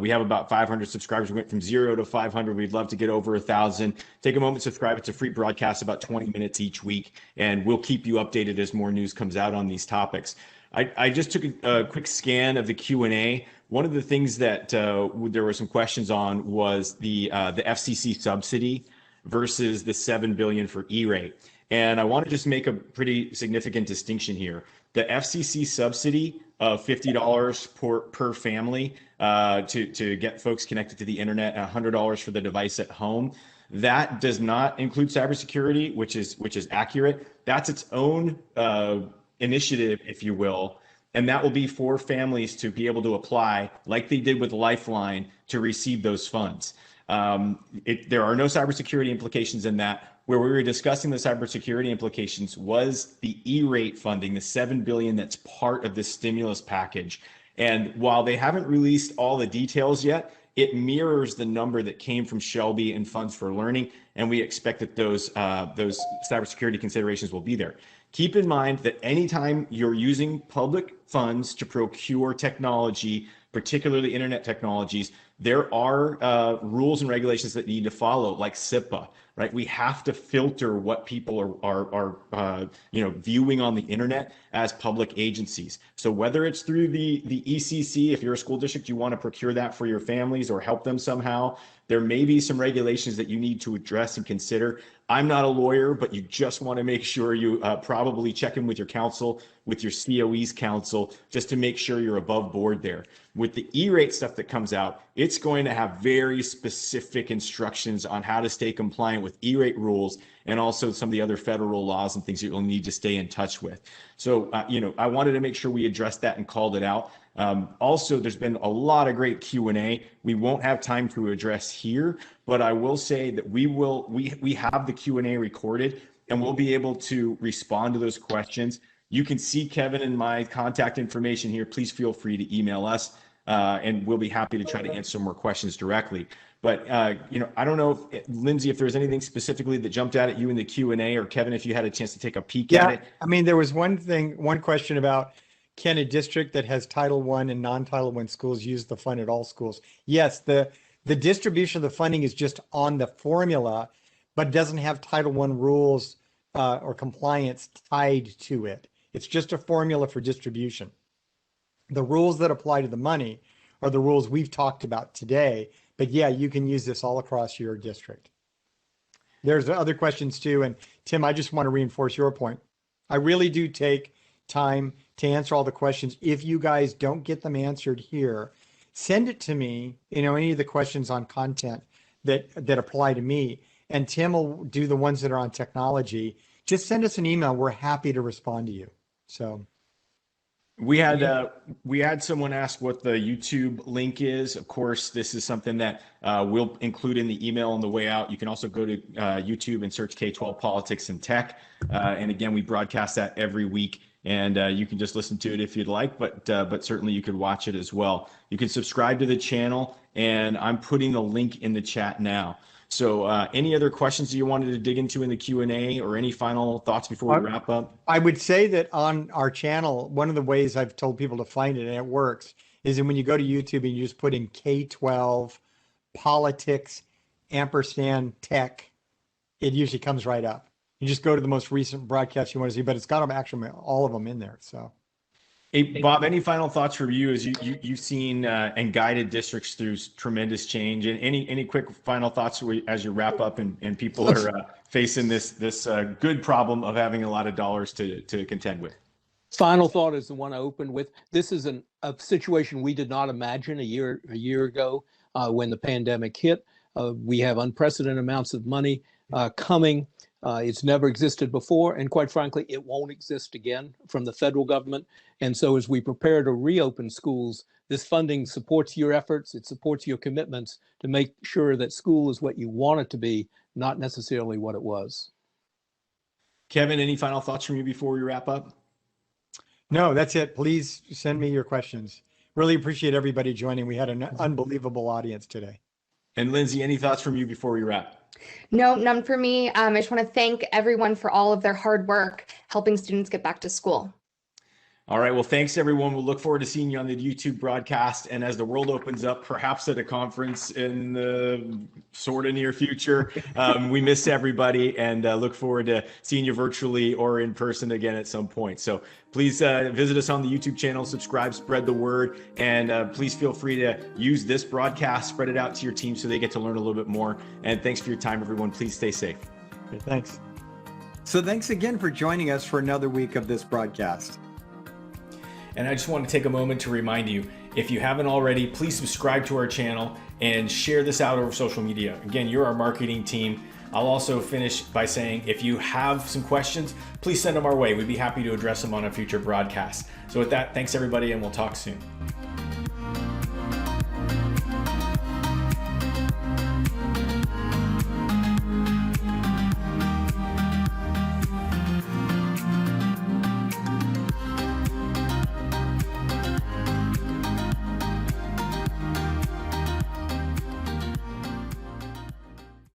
We have about 500 subscribers. We went from 0 to 500. We'd love to get over 1,000. Take a moment to subscribe. It's a free broadcast, about 20 minutes each week, and we'll keep you updated as more news comes out on these topics. I just took a quick scan of the Q&A. One of the things that there were some questions on was the FCC subsidy versus the $7 billion for E-rate. And I want to just make a pretty significant distinction here. The FCC subsidy of $50 per family to get folks connected to the internet, $100 for the device at home, that does not include cybersecurity, which is accurate. That's its own initiative, if you will, and that will be for families to be able to apply, like they did with Lifeline, to receive those funds. There are no cybersecurity implications in that. Where we were discussing the cybersecurity implications was the E-rate funding, the $7 billion that's part of this stimulus package. And while they haven't released all the details yet, it mirrors the number that came from Shelby and Funds for Learning, and we expect that those cybersecurity considerations will be there. Keep in mind that anytime you're using public funds to procure technology, particularly internet technologies, there are rules and regulations that you need to follow, like C.A.S.P.R, right? We have to filter what people are viewing on the internet as public agencies. So whether it's through the ECC, if you're a school district, you want to procure that for your families or help them somehow, there may be some regulations that you need to address and consider. I'm not a lawyer, but you just want to make sure you probably check in with your counsel, with your COE's counsel, just to make sure you're above board there. With the E-rate stuff that comes out, it's going to have very specific instructions on how to stay compliant with E-rate rules and also some of the other federal laws and things that you'll need to stay in touch with. So, I wanted to make sure we addressed that and called it out. Also, there's been a lot of great Q&A. We won't have time to address here, but I will say that we have the Q&A recorded, and we'll be able to respond to those questions. You can see Kevin and my contact information here. Please feel free to email us, and we'll be happy to try to answer more questions directly. But I don't know, Lindsay, if there's anything specifically that jumped out at you in the Q&A, or Kevin, if you had a chance to take a peek at it. I mean, there was one question about, can a district that has Title I and non-Title I schools use the fund at all schools? Yes, the distribution of the funding is just on the formula, but doesn't have Title I rules or compliance tied to it. It's just a formula for distribution. The rules that apply to the money are the rules we've talked about today, but yeah, you can use this all across your district. There's other questions too, and Tim, I just want to reinforce your point. I really do take time to answer all the questions. If you guys don't get them answered here, send it to me, any of the questions on content that apply to me, and Tim will do the ones that are on technology, just send us an email. We're happy to respond to you. So we had someone ask what the YouTube link is. Of course, this is something that we'll include in the email on the way out. You can also go to YouTube and search K-12 Politics and Tech. And again, we broadcast that every week, and you can just listen to it if you'd like, but certainly you could watch it as well. You can subscribe to the channel, and I'm putting the link in the chat now. So any other questions that you wanted to dig into in the Q&A, or any final thoughts before we wrap up? I would say that on our channel, one of the ways I've told people to find it, and it works, is that when you go to YouTube and you just put in K-12 Politics & Tech, it usually comes right up. You just go to the most recent broadcast you want to see, but it's got them actually all of them in there. So. Hey, Bob, any final thoughts from you as you've seen and guided districts through tremendous change, and any quick final thoughts as you wrap up and people are facing this good problem of having a lot of dollars to contend with? Final thought is the one I opened with. This is a situation we did not imagine a year ago when the pandemic hit. We have unprecedented amounts of money coming. It's never existed before, and quite frankly, it won't exist again from the federal government. And so as we prepare to reopen schools, this funding supports your efforts. It supports your commitments to make sure that school is what you want it to be, not necessarily what it was. Kevin, any final thoughts from you before we wrap up? No, that's it. Please send me your questions. Really appreciate everybody joining. We had an unbelievable audience today. And Lindsay, any thoughts from you before we wrap? No, none for me. I just want to thank everyone for all of their hard work helping students get back to school. All right. Well, thanks, everyone. We'll look forward to seeing you on the YouTube broadcast. And as the world opens up, perhaps at a conference in the sort of near future, we miss everybody and look forward to seeing you virtually or in person again at some point. So please visit us on the YouTube channel, subscribe, spread the word, and please feel free to use this broadcast, spread it out to your team so they get to learn a little bit more. And thanks for your time, everyone. Please stay safe. Okay, thanks. So thanks again for joining us for another week of this broadcast. And I just want to take a moment to remind you, if you haven't already, please subscribe to our channel and share this out over social media. Again, you're our marketing team. I'll also finish by saying, if you have some questions, please send them our way. We'd be happy to address them on a future broadcast. So with that, thanks everybody, and we'll talk soon.